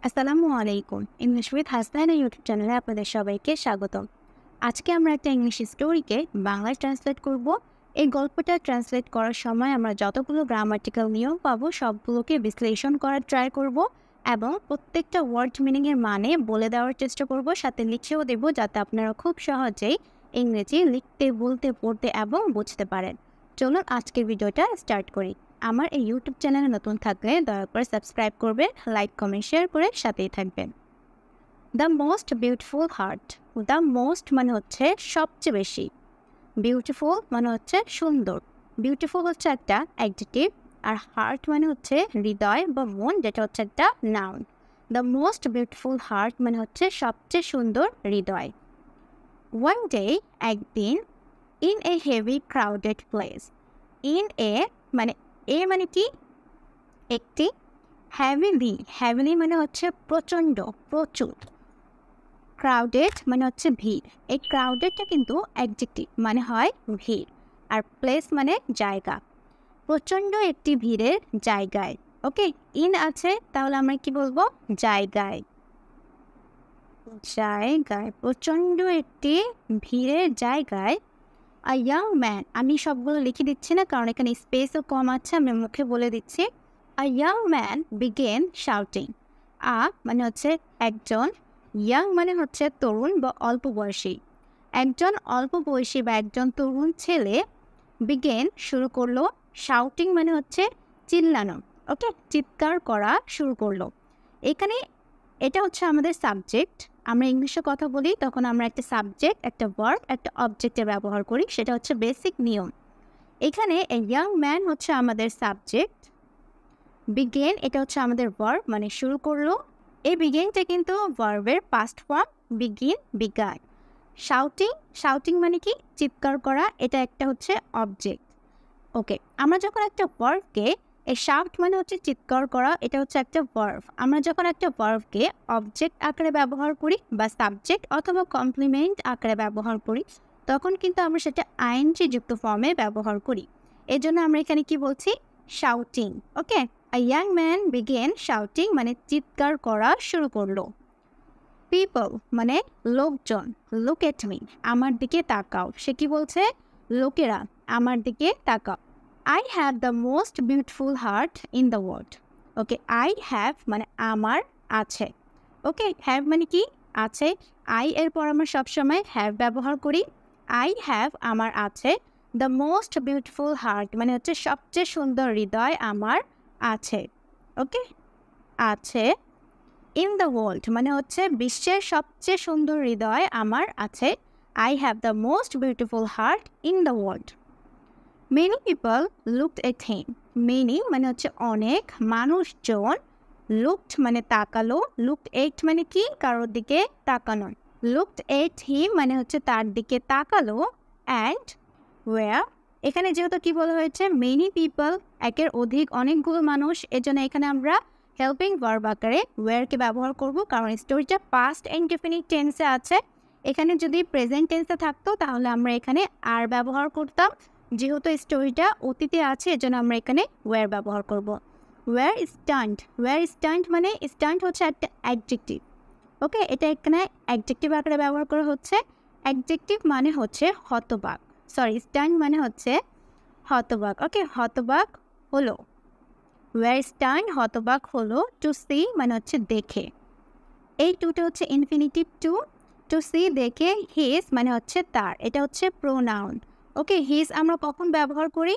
আসসালামু আলাইকুম। English with Hasnaina YouTube চ্যানেলে আপনাদের সবাইকে স্বাগতম। আজকে আমরা একটা ইংলিশ স্টোরিকে বাংলায় ট্রান্সলেট করব। এই গল্পটা ট্রান্সলেট করার সময় আমরা যতগুলো গ্রামাটিক্যাল নিয়ম পাবো সবগুলোকে বিশ্লেষণ করার ট্রাই করব এবং প্রত্যেকটা ওয়ার্ড মিনিংয়ের মানে বলে দেওয়ার চেষ্টা করব, সাথে লিখেও দেব যাতে আপনারা খুব সহজেই ইংরেজি লিখতে, বলতে, পড়তে এবং বুঝতে পারেন। চলুন আজকের ভিডিওটা স্টার্ট করি। আমার এই ইউটিউব চ্যানেলে নতুন থাকলে দয়া করে সাবস্ক্রাইব করবেন, লাইক, কমেন্ট, শেয়ার করে সাথেই থাকবেন। The most beautiful heart. The most মানে হচ্ছে সবচেয়ে বেশি, বিউটিফুল মানে হচ্ছে সুন্দর। বিউটিফুল হচ্ছে একটা অ্যাডজেক্টিভ, আর হার্ট মানে হচ্ছে হৃদয় বা মন, যেটা হচ্ছে একটা noun. The most beautiful heart মানে হচ্ছে সবচেয়ে সুন্দর হৃদয়। ওয়ান ডে, একদিন, in a heavy crowded place. In a মানে মানে কি? একটি। হ্যাভিলি মানে হচ্ছে প্রচণ্ড, প্রচুর। ক্রাউডেড মানে হচ্ছে ভিড়। এই ক্রাউডেডটা কিন্তু অ্যাডজেক্টিভ, মানে হয় ভিড়, আর প্লেস মানে জায়গা। প্রচণ্ড একটি ভিড়ের জায়গায়। ওকে, ইন আছে, তাহলে আমরা কি বলবো? জায়গায়। জায়গায়, প্রচণ্ড একটি ভিড়ের জায়গায়। আ ইয়াং ম্যান, আমি সবগুলো লিখে দিচ্ছি না কারণ এখানে স্পেসও কম আছে, আমি মুখে বলে দিচ্ছি। A young man began shouting. A মানে হচ্ছে একজন, ইয়াং মানে হচ্ছে তরুণ বা অল্প বয়সী। একজন অল্প বয়সী বা একজন তরুণ ছেলে বিগেন শুরু করলো, শাউটিং মানে হচ্ছে চিল্লানো। ওকে, চিৎকার করা শুরু করলো। এখানে এটা হচ্ছে আমাদের সাবজেক্ট। আমরা ইংলিশে কথা বলি তখন আমরা একটা সাবজেক্ট, একটা ভার্ব, একটা অবজেক্টের ব্যবহার করি, সেটা হচ্ছে বেসিক নিয়ম। এখানে এ ইয়াং ম্যান হচ্ছে আমাদের সাবজেক্ট, বিগেন এটা হচ্ছে আমাদের ভার্ব, মানে শুরু করলো। এই বিগেনটা কিন্তু ভার্বের পাস্ট ফর্ম, বিগান। শাউটিং মানে কি? চিৎকার করা, এটা একটা হচ্ছে অবজেক্ট। ওকে, আমরা যখন একটা ভার্বকে, এই শাউট মানে হচ্ছে চিৎকার করা, এটা হচ্ছে একটা ভার্ব। আমরা যখন একটা ভার্বকে অবজেক্ট আকারে ব্যবহার করি বা সাবজেক্ট অথবা কমপ্লিমেন্ট আকারে ব্যবহার করি, তখন কিন্তু আমরা সেটা আইএনজি যুক্ত ফর্মে ব্যবহার করি। এই জন্য আমরা এখানে কি বলছি? Shouting. Okay, a young man began shouting মানে চিৎকার করা শুরু করলো। পিপল মানে লোকজন। লুক এট মি, আমার দিকে তাকাও। সে কি বলছে? লোকেরা, আমার দিকে তাকাও। I have the most beautiful heart in the world. Okay, I have মানে আমার আছে। ওকে, হ্যাভ মানে কি? আছে। আই এরপর আমরা সবসময় হ্যাভ ব্যবহার করি। আই হ্যাভ আমার আছে। দ্য মোস্ট বিউটিফুল হার্ট মানে হচ্ছে সবচেয়ে সুন্দর হৃদয় আমার আছে। ওকে, আছে। ইন দ্য ওয়ার্ল্ড মানে হচ্ছে বিশ্বের সবচেয়ে সুন্দর হৃদয় আমার আছে। I have the most beautiful heart in the world. Many people looked at him. Many মানে হচ্ছে অনেক, মানুষজন। লুকড মানে তাকালো। লুকড এট মানে কি? কারোর দিকে তাকানো। লুকড এট হিম মানে হচ্ছে তার দিকে তাকালো। অ্যান্ড ওয়্যার, এখানে যেহেতু কি বলা হয়েছে মেনি পিপল, একের অধিক, অনেকগুলো মানুষ, এজন্য এখানে আমরা হেল্পিং ভার্ব আকারে ওয়্যারকে ব্যবহার করব, কারণ স্টোরিটা পাস্ট ইনডেফিনিট টেন্সে আছে। এখানে যদি প্রেজেন্ট টেন্সে থাকতো তাহলে আমরা এখানে আর ব্যবহার করতাম। যেহেতু স্টোরিটা অতীতে আছে এজন্য আমরা এখানে ওয়্যার ব্যবহার করব। ওয়্যার স্ট্যান্ড মানে স্ট্যান্ড হচ্ছে একটা অ্যাডজেক্টিভ। ওকে, এটা এখানে অ্যাডজেক্টিভ আকারে ব্যবহার করা হচ্ছে। অ্যাডজেক্টিভ মানে হচ্ছে হতবাক, স্ট্যান্ড মানে হচ্ছে হতবাক। ওকে, হতবাক হলো। ওয়্যার স্ট্যান্ড হতবাক হলো। টু সি মানে হচ্ছে দেখে। এই টুটা হচ্ছে ইনফিনিটিভ টু। টু সি দেখে। হিজ মানে হচ্ছে তার, এটা হচ্ছে প্রোনাউন। ওকে, হিজ আমরা কখন ব্যবহার করি?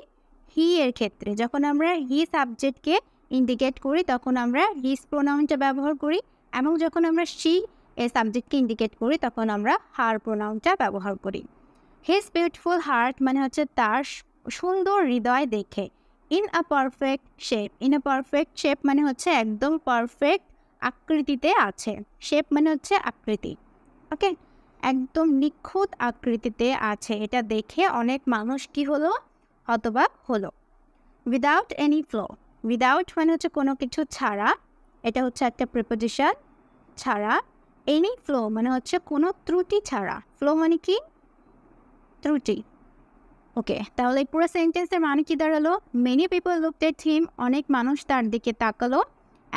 হি এর ক্ষেত্রে। যখন আমরা হি সাবজেক্টকে ইন্ডিকেট করি তখন আমরা হিজ প্রোনাউনটা ব্যবহার করি, এবং যখন আমরা শি এর সাবজেক্টকে ইন্ডিকেট করি তখন আমরা হার প্রোনাউনটা ব্যবহার করি। হিজ বিউটিফুল হার্ট মানে হচ্ছে তার সুন্দর হৃদয় দেখে। In a perfect shape. In a perfect shape মানে হচ্ছে একদম পারফেক্ট আকৃতিতে আছে। শেপ মানে হচ্ছে আকৃতি। ওকে, একদম নিখুঁত আকৃতিতে আছে, এটা দেখে অনেক মানুষ কি হলো? হতবাক হলো। Without any flow. উইদাউট মানে হচ্ছে কোনো কিছু ছাড়া, এটা হচ্ছে একটা প্রিপোজিশন, ছাড়া। এনি ফ্লো মানে হচ্ছে কোনো ত্রুটি ছাড়া। ফ্লো মানে কি? ত্রুটি। ওকে, তাহলে পুরো সেন্টেন্সের মানে কি দাঁড়ালো? মেনি পিপল লুকড এট হিম, অনেক মানুষ তার দিকে তাকালো।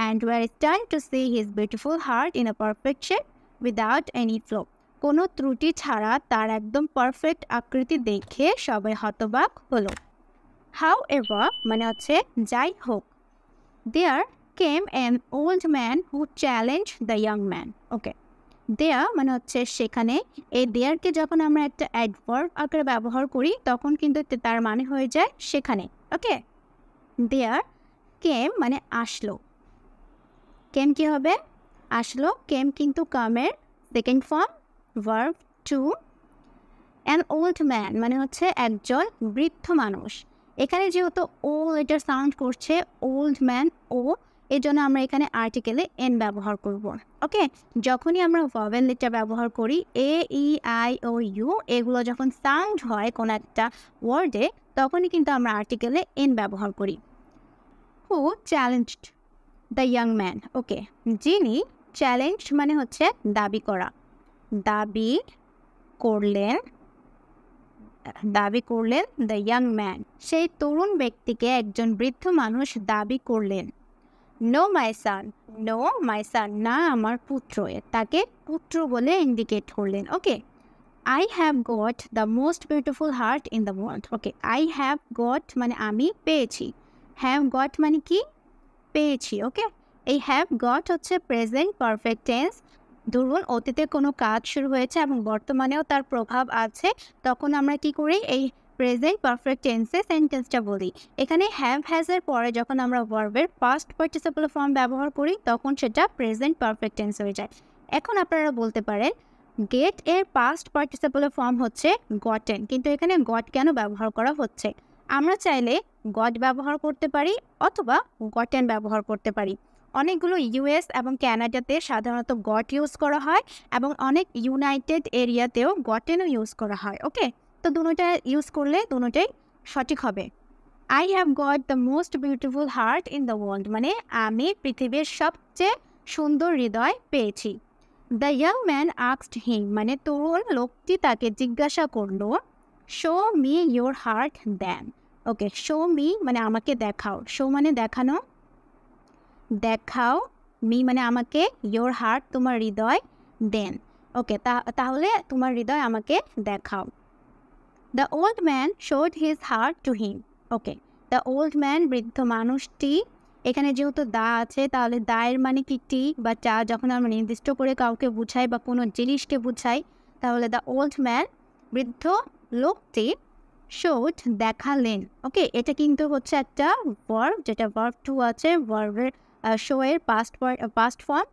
and were stunned to see his beautiful heart in a perfect shape without any flaw. কোনো ত্রুটি ছাড়া তার একদম পারফেক্ট আকৃতি দেখে সবাই হতবাক হলো। However, মানে হচ্ছে যাই হোক, there came an old man who challenged the young man. Okay. দেয়ার মানে হচ্ছে সেখানে, এই দেয়ারকে যখন আমরা একটা অ্যাডভার্ব আকারে ব্যবহার করি তখন কিন্তু তার মানে হয়ে যায় সেখানে। ওকে, দেয়ার কেম মানে আসলো, কেম কি হবে? আসলো। কেম কিন্তু কামের second form, verb two. An old man মানে হচ্ছে একজন বৃদ্ধ মানুষ। এখানে যেহেতু ওল এটার সাউন্ড করছে ওল্ড ম্যান ও, এই জন্য আমরা এখানে আর্টিকেলে এন ব্যবহার করব। ওকে, যখনই আমরা ভয়েল লেটার ব্যবহার করি এ, ই, আই, ও, ইউ, এগুলো যখন সাউন্ড হয় কোনো একটা ওয়ার্ডে তখনই কিন্তু আমরা আর্টিকেলে এন ব্যবহার করি। হু চ্যালেঞ্জড দ্য ইয়াং ম্যান। ওকে, যিনি, চ্যালেঞ্জ মানে হচ্ছে দাবি করা, দাবি করলেন দ্য ইয়াং ম্যান, সেই তরুণ ব্যক্তিকে একজন বৃদ্ধ মানুষ দাবি করলেন। নো মাই সান, নো মাই সান, না আমার পুত্র, তাকে পুত্র বলে ইন্ডিকেট করলেন। Okay, I have got the most beautiful heart in the world. Okay, I have got মানে আমি পেয়েছি, হ্যাভ গট মানে কি? পেয়েছি। ওকে, এই হ্যাভ গট হচ্ছে প্রেজেন্ট পারফেক্ট টেন্স। ধরুন অতীতে কোনো কাজ শুরু হয়েছে এবং বর্তমানেও তার প্রভাব আছে, তখন আমরা কি করি? এই প্রেজেন্ট পারফেক্ট টেন্সে সেন্টেন্সটা বলি। এখানে হ্যাভ হ্যাজের পরে যখন আমরা ভার্বের পাস্ট পার্টিসিপল ফর্ম ব্যবহার করি তখন সেটা প্রেজেন্ট পারফেক্ট টেন্স হয়ে যায়। এখন আপনারা বলতে পারেন গেট এর পাস্ট পার্টিসিপল ফর্ম হচ্ছে গটেন, কিন্তু এখানে গট কেন ব্যবহার করা হচ্ছে? আমরা চাইলে গট ব্যবহার করতে পারি অথবা গটেন ব্যবহার করতে পারি। অনেকগুলো ইউএস এবং ক্যানাডাতে সাধারণত গট ইউজ করা হয় এবং অনেক ইউনাইটেড এরিয়াতেও গটেনও ইউজ করা হয়। ওকে, তো দুটোটা ইউজ করলে দুটোটাই সঠিক হবে। I have got the most beautiful heart in the world মানে আমি পৃথিবীর সবচেয়ে সুন্দর হৃদয় পেয়েছি। The young man asked him মানে তরুণ লোকটি তাকে জিজ্ঞাসা করলো, show me your heart then. Okay, show me মানে আমাকে দেখাও, শো মানে দেখানো, দেখাও, মি মানে আমাকে, ইয়োর হার্ট তোমার হৃদয়, দেন। ওকে, তাহলে তোমার হৃদয় আমাকে দেখাও। The old man showed his heart to him. Okay, the old man বৃদ্ধ মানুষটি, এখানে যেহেতু দা আছে তাহলে দায়ের মানে কি টি বা চা, যখন আমরা নির্দিষ্ট করে কাউকে বুঝাই বা কোনো জিনিসকে বুঝাই তাহলে দ্য ওল্ড ম্যান বৃদ্ধ লোকটি, শোড দেখালেন। ওকে, এটা কিন্তু হচ্ছে একটা ভার্ব, যেটা ভার্ব টু আছে, ভার্বের শো এর past form.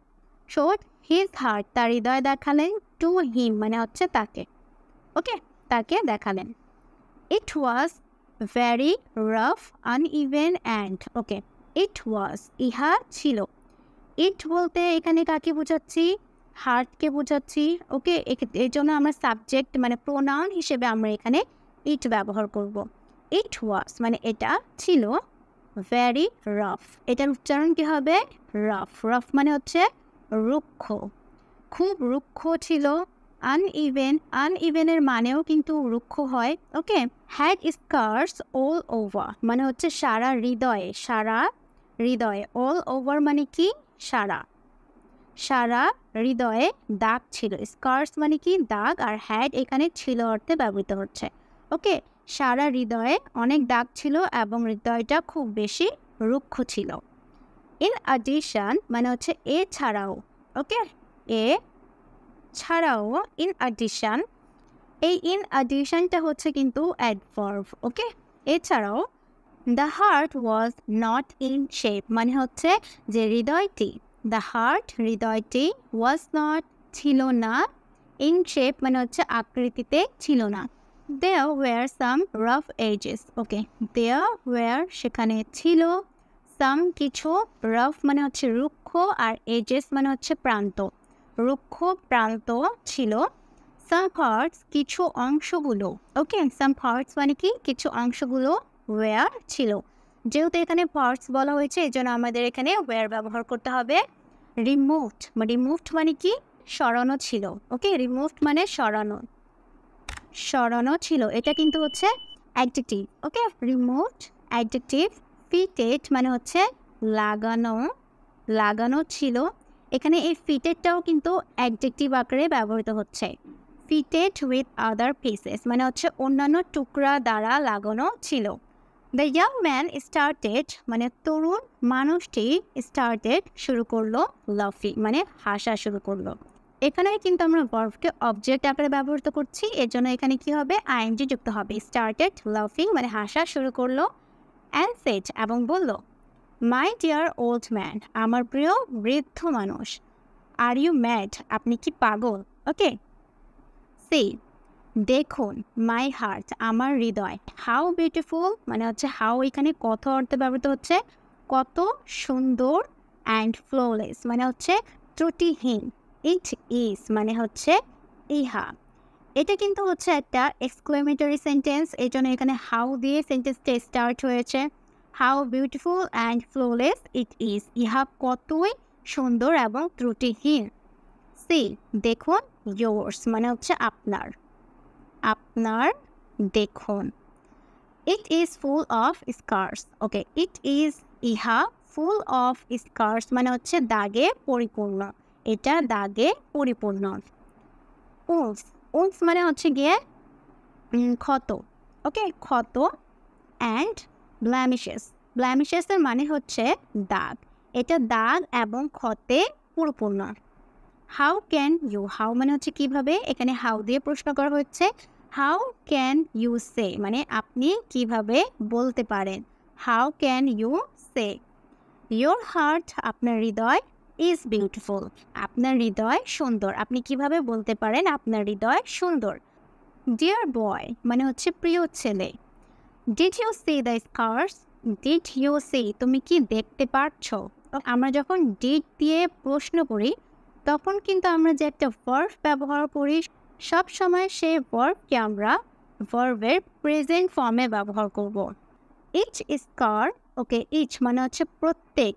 Showed his heart তার হৃদয় দেখালেন, টু হিম মানে হচ্ছে তাকে। ওকে, তাকে দেখালেন। It was very rough uneven and. Okay, it was ইহা ছিল, ইট বলতে এখানে কাকে বোঝাচ্ছি? হার্টকে বোঝাচ্ছি। ওকে, এর জন্য আমরা সাবজেক্ট মানে প্রোনাউন হিসেবে আমরা এখানে ইট ব্যবহার করব। ইট ওয়াজ মানে এটা ছিল, ভেরি রাফ, এটার উচ্চারণ কী হবে? রাফ। রাফ মানে হচ্ছে রুক্ষ, খুব রুক্ষ ছিল। আনইভেন, আনইভেনের মানেও কিন্তু রুক্ষ হয়। ওকে, হ্যাড স্কার্স অল ওভার মানে হচ্ছে সারা হৃদয়ে, সারা হৃদয়ে, অল ওভার মানে কি? সারা, সারা হৃদয়ে দাগ ছিল। স্কার্স মানে কি? দাগ, আর হ্যাড এখানে ছিল অর্থে ব্যবহৃত হচ্ছে। ওকে, সারা হৃদয়ে অনেক দাগ ছিল এবং হৃদয়টা খুব বেশি রুক্ষ ছিল। ইন অ্যাডিশন মানে হচ্ছে এছাড়াও। ওকে, এ ছাড়াও, ইন অ্যাডিশন, এই ইন অ্যাডিশনটা হচ্ছে কিন্তু অ্যাডভার্ব। ওকে, এছাড়াও the heart was not in shape মানে হচ্ছে যে হৃদয়টি, দ্য হার্ট হৃদয়টি, ওয়াজ নট ছিল না, ইন শেপ মানে হচ্ছে আকৃতিতে ছিল না। There were some rough edges. Okay, there were সেখানে ছিল, সাম কিছু, রাফ মানে হচ্ছে রুক্ষ, আর এজেস মানে হচ্ছে প্রান্ত, রুক্ষ প্রান্ত ছিল। সাম পার্টস কিছু অংশগুলো। ওকে, সাম পার্টস মানে কি? কিছু অংশগুলো ওয়ার ছিল। যেহেতু এখানে পার্টস বলা হয়েছে এই জন্য আমাদের এখানে ওয়ার ব্যবহার করতে হবে। রিমুভড, রিমুভড মানে কি? সরানো ছিল। ওকে, রিমুভড মানে সরানো, সরানো ছিল, এটা কিন্তু হচ্ছে অ্যাডজেক্টিভ। ওকে, রিমুভড অ্যাডজেক্টিভ। ফিটেড মানে হচ্ছে লাগানো, লাগানো ছিল। এখানে এই ফিটেডটাও কিন্তু অ্যাডজেক্টিভ আকারে ব্যবহৃত হচ্ছে। ফিটেড উইথ আদার পিসেস মানে হচ্ছে অন্যান্য টুকরা দ্বারা লাগানো ছিল। দ্য ইয়াং ম্যান স্টার্টেড মানে তরুণ মানুষটি স্টার্টেড শুরু করলো, লাফিং মানে হাসা শুরু করলো। এখানে কিন্তু আমরা ভার্বকে অবজেক্ট আকারে ব্যবহৃত করছি, এর জন্য এখানে কি হবে, আইএনজি যুক্ত হবে। স্টার্টেড লাফিং মানে হাসা শুরু করলো, অ্যান্ড সেড এবং বলল, মাই ডিয়ার ওল্ড ম্যান আমার প্রিয় বৃদ্ধ মানুষ, আর ইউ ম্যাড আপনি কি পাগল? ওকে, সি দেখুন, মাই হার্ট আমার হৃদয়, হাউ বিউটিফুল মানে হচ্ছে হাউ এখানে কত অর্থে ব্যবহৃত হচ্ছে, কত সুন্দর, অ্যান্ড ফ্লোলেস মানে হচ্ছে ত্রুটিহীন, ইট ইজ মানে হচ্ছে ইহা। এটা কিন্তু হচ্ছে একটা এক্সক্লেমেটরি সেন্টেন্স, এই জন্য এখানে হাউ দিয়ে সেন্টেন্সটা স্টার্ট হয়েছে। How beautiful and flawless it is, ইহা কতই সুন্দর এবং ত্রুটিহীন। সি দেখুন, ইয়োর্স মানে হচ্ছে আপনার, আপনার দেখুন। It is full of স্কার্স, okay, it is ইহা ফুল অফ স্কার্স মানে হচ্ছে দাগে পরিপূর্ণ, এটা দাগে পরিপূর্ণ। উলস, উলস মানে হচ্ছে গিয়ে ক্ষত, ওকে, ক্ষত। অ্যান্ড ব্ল্যামিশেস, ব্ল্যামিশেসের মানে হচ্ছে দাগ, এটা দাগ এবং ক্ষতে পরিপূর্ণ। হাউ ক্যান ইউ, হাউ মানে হচ্ছে কিভাবে, এখানে হাউ দিয়ে প্রশ্ন করা হচ্ছে। হাউ ক্যান ইউ সে মানে আপনি কিভাবে বলতে পারেন, how can you say your heart আপনার হৃদয়, ইজ বিউটিফুল আপনার হৃদয় সুন্দর, আপনি কিভাবে বলতে পারেন আপনার হৃদয় সুন্দর। ডিয়ার বয় মানে হচ্ছে প্রিয় ছেলে। Did you see the scars, did you see তুমি কি দেখতে পাচ্ছ। আমরা যখন ডিড দিয়ে প্রশ্ন করি তখন কিন্তু আমরা যে একটা ভার্ব ব্যবহার করি সব সময় সেই ভার্বকে আমরা ভার্বের প্রেজেন্ট ফর্মে ব্যবহার করব। ইচ স্কার, ওকে, ইচ মানে হচ্ছে প্রত্যেক,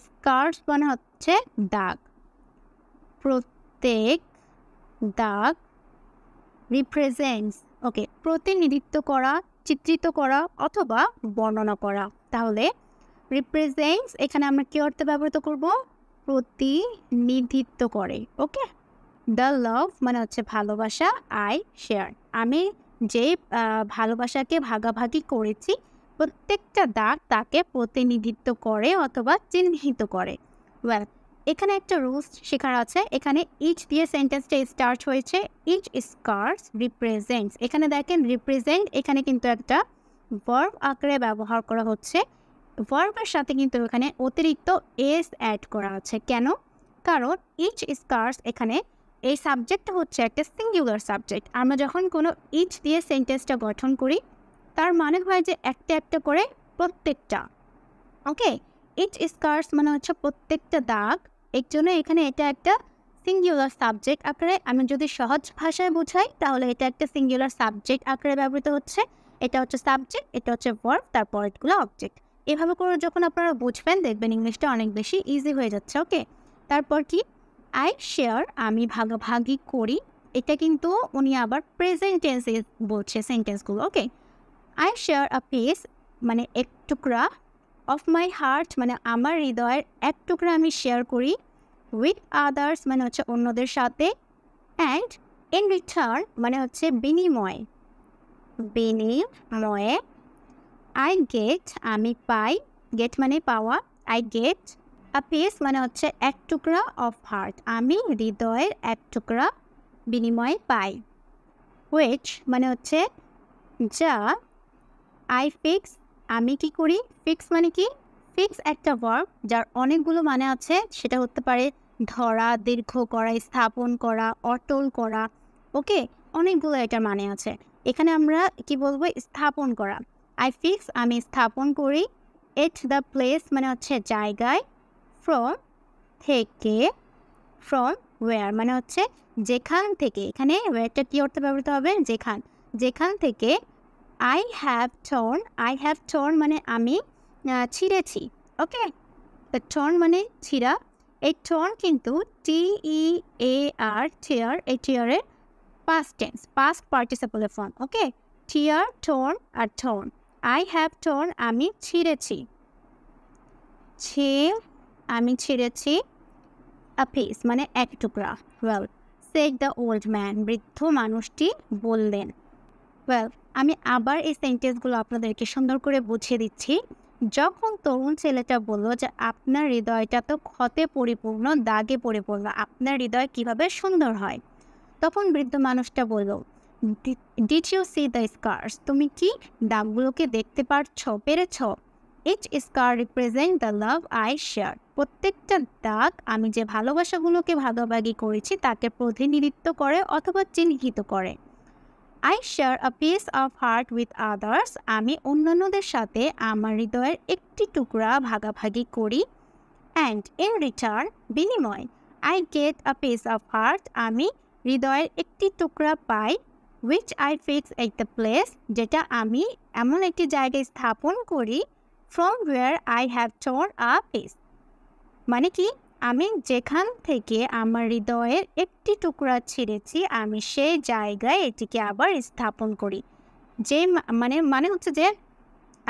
স্কার্স মানে হচ্ছে দাগ, প্রত্যেক দাগ, রিপ্রেজেন্টস, ওকে, প্রতিনিধিত্ব করা, চিত্রিত করা অথবা বর্ণনা করা। তাহলে রিপ্রেজেন্টস এখানে আমরা কি অর্থে ব্যবহৃত করব, প্রতিনিধিত্ব করে। ওকে, দ্য লাভ মানে হচ্ছে ভালোবাসা, আই শেয়ার আমি যে ভালোবাসাকে ভাগাভাগি করেছি, প্রত্যেকটা দাগ তাকে প্রতিনিধিত্ব করে অথবা চিহ্নিত করে। ওয়েল, এখানে একটা রুলস শেখার আছে, এখানে ইচ দিয়ে সেন্টেন্সটা স্টার্ট হয়েছে, ইচ স্কার্স রিপ্রেজেন্টস, এখানে দেখেন রিপ্রেজেন্ট এখানে কিন্তু একটা ভার্ব আকারে ব্যবহার করা হচ্ছে, ভার্বের সাথে কিন্তু এখানে অতিরিক্ত এস অ্যাড করা আছে। কেন? কারণ ইচ স্কার্স এখানে এই সাবজেক্টটা হচ্ছে একটা সিঙ্গুলার সাবজেক্ট। আমরা যখন কোনো ইচ দিয়ে সেন্টেন্সটা গঠন করি তার মানে হয় যে একটা একটা করে প্রত্যেকটা। ওকে, ইচ স্কার্স মানে হচ্ছে প্রত্যেকটা দাগ, এর জন্য এখানে এটা একটা সিঙ্গুলার সাবজেক্ট আকারে, আমি যদি সহজ ভাষায় বোঝাই তাহলে এটা একটা সিঙ্গুলার সাবজেক্ট আকারে ব্যবহৃত হচ্ছে। এটা হচ্ছে সাবজেক্ট, এটা হচ্ছে ভার্ব, তারপর এগুলো অবজেক্ট। এভাবে করে যখন আপনারা বুঝবেন দেখবেন ইংলিশটা অনেক বেশি ইজি হয়ে যাচ্ছে। ওকে, তারপর কি, আই শেয়ার আমি ভাগাভাগি করি, এটা কিন্তু উনি আবার প্রেজেন্ট টেন্সে বলছে সেন্টেন্সগুলো। ওকে, আই শেয়ার আ পিস মানে এক টুকরা, অফ মাই হার্ট মানে আমার হৃদয়ের এক টুকরা আমি শেয়ার করি, উইথ আদার্স মানে হচ্ছে অন্যদের সাথে, অ্যান্ড ইন রিটার্ন মানে হচ্ছে বিনিময়, বিনিময়ে, আই গেট আমি পাই, গেট মানে পাওয়া, আই গেট আ পিস মানে হচ্ছে এক টুকরা, অফ হার্ট আমি হৃদয়ের এক টুকরা বিনিময়ে পাই, হুইচ মানে হচ্ছে যা, আই ফিক্স আমি কি করি, ফিক্স মানে কি, ফিক্স একটা ভার্ব যার অনেকগুলো মানে আছে, সেটা হতে পারে ধরা, দীর্ঘ করা, স্থাপন করা, অটল করা। ওকে, অনেকগুলো এটার মানে আছে, এখানে আমরা কি বলবো, স্থাপন করা। আই ফিক্স আমি স্থাপন করি, এট দ্য প্লেস মানে হচ্ছে জায়গায়, ফ্রম থেকে, ফ্রম ওয়্যার মানে হচ্ছে যেখান থেকে, এখানে ওয়্যারটা কী অর্থে ব্যবহৃত হবে, যেখান, যেখান থেকে। আই হ্যাভ টর্ন মানে আমি ছিঁড়েছি। ওকে, টর্ন মানে ছিঁড়া, এই টর্ন কিন্তু TEAR টিয়ার, এই টিয়ারের past tense, past participle form. Okay, tear, torn আর টর্ন। আই হ্যাভ টর্ন আমি ছিঁড়েছি, আমি ছিঁড়েছি a piece মানে এক টুকরা। well said the old man বৃদ্ধ মানুষটি বললেন। well আমি আবার এই সেন্টেন্সগুলো আপনাদেরকে সুন্দর করে বুঝিয়ে দিচ্ছি। যখন তরুণ ছেলেটা বলল যে আপনার হৃদয়টা তো ক্ষতে পরিপূর্ণ, দাগে পরিপূর্ণ, আপনার হৃদয় কিভাবে সুন্দর হয়, তখন বৃদ্ধ মানুষটা বলল, did you see the scars, তুমি কি দাগগুলোকে দেখতে পেরেছ? Each scar represent the love I share, প্রত্যেকটা দাগ আমি যে ভালোবাসাগুলোকে ভাগাভাগি করেছি তাকে প্রতিনিধিত্ব করে অথবা চিহ্নিত করে। I share a piece of heart with others, আমি অন্যান্যদের সাথে আমার হৃদয়ের একটি টুকরা ভাগাভাগি করি। and in return বিনিময় I get a piece of heart, আমি হৃদয়ের একটি টুকরা পাই, which I fix at the place, যেটা আমি এমন একটি জায়গায় স্থাপন করি, from where I have torn a piece, মানে কি আমি যেখান থেকে আমার হৃদয়ের একটি টুকরা ছিঁড়েছি আমি সেই জায়গায় এটিকে আবার স্থাপন করি। যে মানে হচ্ছে যে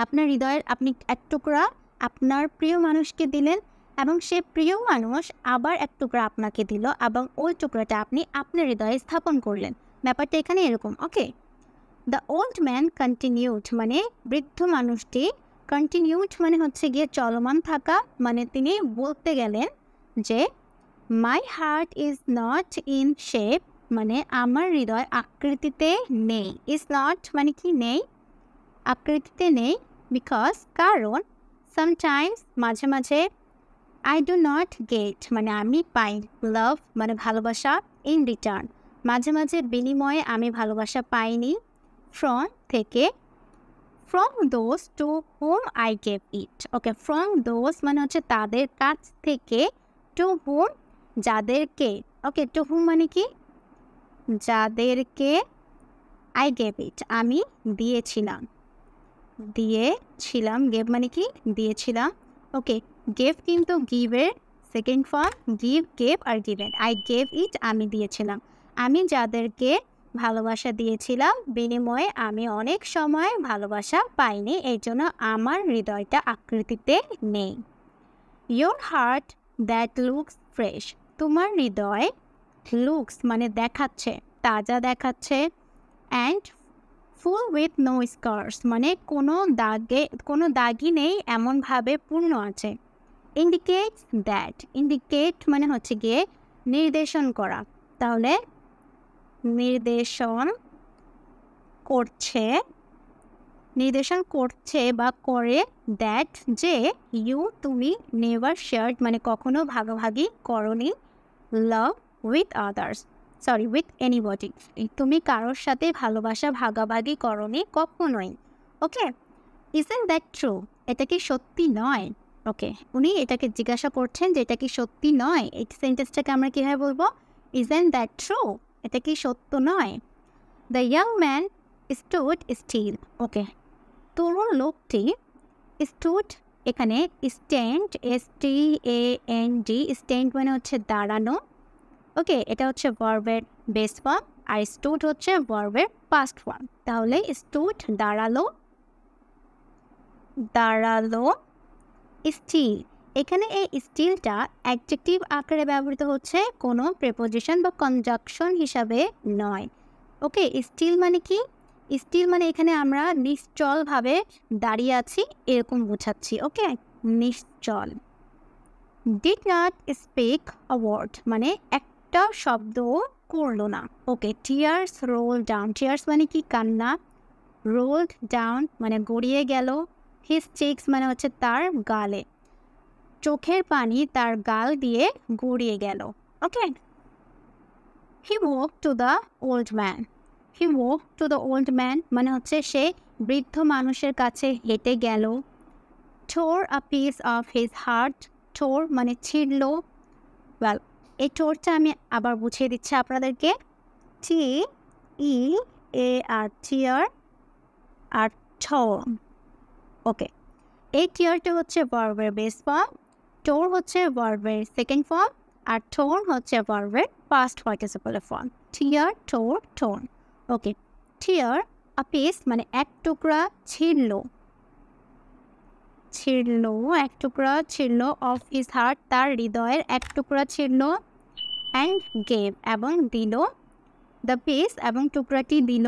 আপনার হৃদয়ের আপনি এক টুকরা আপনার প্রিয় মানুষকে দিলেন এবং সে প্রিয় মানুষ আবার এক টুকরা আপনাকে দিল এবং ওই টুকরাটা আপনি আপনার হৃদয়ে স্থাপন করলেন। ব্যাপারটা এখানে এরকম। ওকে, দ্য ওল্ড ম্যান কন্টিনিউড মানে বৃদ্ধ মানুষটি, কন্টিনিউড মানে হচ্ছে গিয়ে চলমান থাকা, মানে তিনি বলতে গেলেন যে my heart is not in shape, মানে আমার হৃদয় আকৃতিতে নেই। ইজ নট মানে কি নেই, আকৃতিতে নেই। বিকজ কারণ সামটাইমস মাঝে মাঝে আই ডু নট গেট মানে আমি পাই, লাভ মানে ভালোবাসা, ইন রিটার্ন মাঝে মাঝে বিনিময়ে আমি ভালোবাসা পাইনি, ফ্রম থেকে, from those to whom I gave it. Okay, from those মানে হচ্ছে তাদের কাছ থেকে, টু হোম যাদেরকে, ওকে টু হোম মানে কি যাদেরকে, আই গেভ ইট আমি দিয়েছিলাম, গেভ মানে কি দিয়েছিলাম। ওকে, গেভ কিন্তু গিভের সেকেন্ড ফর্ম, গেভ আর গিভেন। আই গেভ ইট আমি দিয়েছিলাম, আমি যাদেরকে ভালোবাসা দিয়েছিলাম বিনিময়ে আমি অনেক সময় ভালোবাসা পাইনি, এই জন্য আমার হৃদয়টা আকৃতিতে নেই। Your heart that looks fresh, তোমার হৃদয়, লুকস মানে দেখাচ্ছে, তাজা দেখাচ্ছে, and full with no scars মানে কোনো দাগই নেই এমনভাবে পূর্ণ আছে। ইন্ডিকেটস দ্যাট, ইন্ডিকেট মানে হচ্ছে গিয়ে নির্দেশন করা, তাহলে নির্দেশন করছে বা করে, দ্যাট যে, ইউ তুমি, নেভার শেয়ার্ড মানে কখনো ভাগাভাগি করনি, love with others with anybody তুমি কারোর সাথে ভালোবাসা ভাগাভাগি করনি কখনোই। ওকে, ইজন্ট দ্যাট ট্রু, এটা কি সত্যি নয়? ওকে, উনি এটাকে জিজ্ঞাসা করছেন যে এটা কি সত্যি নয়। এই সেন্টেন্সটাকে আমরা কীভাবে বলবো? ইজন্ট দ্যাট ট্রু, এটা কি সত্য নয়? The young man stood still. Okay, তরুণ লোকটি স্টুড, এখানে স্ট্যান্ড, STAND, স্ট্যান্ড মানে হচ্ছে দাঁড়ানো। ওকে, এটা হচ্ছে ভার্বের বেস ফর্ম আর স্টুড হচ্ছে ভার্বের পাস্ট ফর্ম। তাহলে স্টুড দাঁড়ালো, স্টিল, এখানে এই স্টিলটা অ্যাডজেক্টিভ আকারে ব্যবহৃত হচ্ছে, কোনো প্রিপোজিশন বা কনজাংশন হিসাবে নয়। ওকে, স্টিল মানে কি? স্টিল মানে এখানে আমরা নিশ্চলভাবে দাঁড়িয়ে আছি এরকম বোঝাচ্ছি। ওকে, নিশ্চল। Did not speak a word মানে একটা শব্দও করলো না। Okay, tears roll down, tears মানে কি কান্না, রোলড ডাউন মানে গড়িয়ে গেল, হিজ চিক্স মানে হচ্ছে তার গালে, চোখের পানি তার গাল দিয়ে গড়িয়ে গেল। Okay, he walk to the old man, he walk to the old man মানে হচ্ছে সে বৃদ্ধ মানুষের কাছে হেঁটে গেল। Tore a piece of his heart, tore মানে ছিঁড়ল। ওয়েল, এই টোরটা আমি আবার বুঝিয়ে দিচ্ছি আপনাদেরকে, TEAR, টিয়ার আর টোর। ওকে, এই টিয়ারটা হচ্ছে ভার্বের বেস ফর্ম, টোর হচ্ছে ভার্বের সেকেন্ড ফর্ম আর টোন হচ্ছে ভার্বের পাস্ট পার্টিসিপল ফর্ম। টিয়ার, টোর, tone. Okay, tear a piece মানে এক টুকরা ছিঁড়ল, ছিঁড়ল, এক টুকরা ছিঁড়ল, অফ হিজ হার্ট, তার হৃদয়ের এক টুকরা ছিঁড়ল, অ্যান্ড গেভ এবং দিল, দ্য পিস এবং টুকরাটি দিল,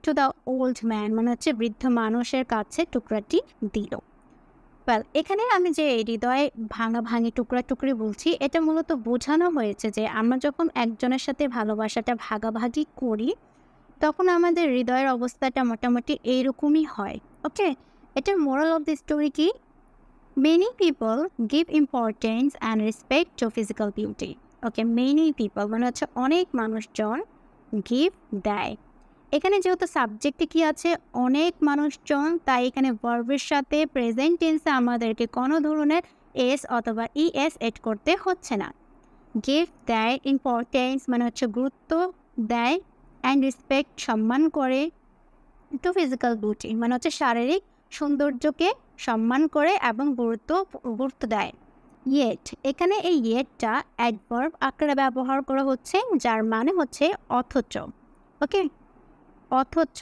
টু দ্য ওল্ড ম্যান মানে হচ্ছে বৃদ্ধ মানুষের কাছে টুকরাটি দিল। ওয়েল, এখানে আমি যে হৃদয় ভাঙাভাঙি টুকরা টুকরি বলছি, এটা মূলত বোঝানো হয়েছে যে আমরা যখন একজনের সাথে ভালোবাসাটা ভাগাভাগি করি তখন আমাদের হৃদয়ের অবস্থাটা মোটামুটি এইরকমই হয়। ওকে, এটার মোরাল অফ দ্য স্টোরি কি? Many people give importance and respect to physical beauty. Okay, many people মানে হচ্ছে অনেক মানুষজন, গিভ দেয়। এখানে যেহেতু সাবজেক্টে কি আছে অনেক মানুষজন, তাই এখানে ভার্বের সাথে প্রেজেন্ট টেন্সে আমাদেরকে কোনো ধরনের এস অথবা ইএস এড করতে হচ্ছে না। গিভ দেয়, ইম্পর্টেন্স মানে হচ্ছে গুরুত্ব দেয়, অ্যান্ড রেসপেক্ট সম্মান করে, টু ফিজিক্যাল বিউটি মানে হচ্ছে শারীরিক সৌন্দর্যকে সম্মান করে এবং গুরুত্ব দেয়। ইয়েট, এখানে এই ইয়েটটা অ্যাডভার্ব আকারে ব্যবহার করা হচ্ছে, যার মানে হচ্ছে অথচ। ওকে, অথচ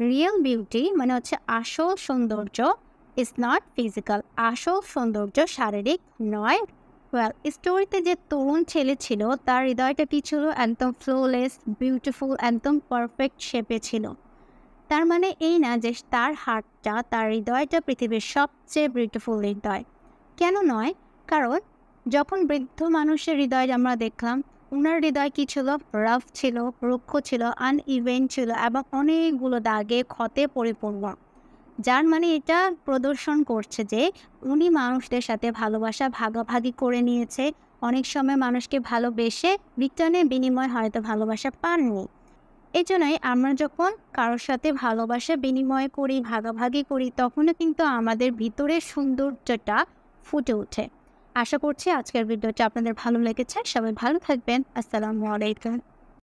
রিয়েল বিউটি মানে হচ্ছে আসল সৌন্দর্য ইজ নট ফিজিক্যাল, আসল সৌন্দর্য শারীরিক নয়। ওয়েল, স্টোরিতে যে তরুণ ছেলে ছিল তার হৃদয়টা কি ছিল? একদম ফ্লোলেস, বিউটিফুল, একদম পারফেক্ট শেপে ছিল। তার মানে এই না যে তার হার্টটা, তার হৃদয়টা পৃথিবীর সবচেয়ে বিউটিফুল হৃদয়। কেন নয়? কারণ যখন বৃদ্ধ মানুষের হৃদয় আমরা দেখলাম, ওনার হৃদয় কী ছিল? রাফ ছিল, রুক্ষ ছিল, আনইভেন ছিল এবং অনেকগুলো দাগে ক্ষতে পরিপূর্ণ। যার মানে এটা প্রদর্শন করছে যে উনি মানুষদের সাথে ভালোবাসা ভাগাভাগি করে নিয়েছে। অনেক সময় মানুষকে ভালোবেসে রিটার্নে বিনিময় হয়তো ভালোবাসা পাননি। এই জন্যই আমরা যখন কারোর সাথে ভালোবাসা বিনিময় করি, ভাগাভাগি করি, তখনও কিন্তু আমাদের ভিতরের সৌন্দর্যটা ফুটে ওঠে। আশা করছি আজকের ভিডিওটা আপনাদের ভালো লেগেছে। সবাই ভালো থাকবেন। আসসালামু আলাইকুম।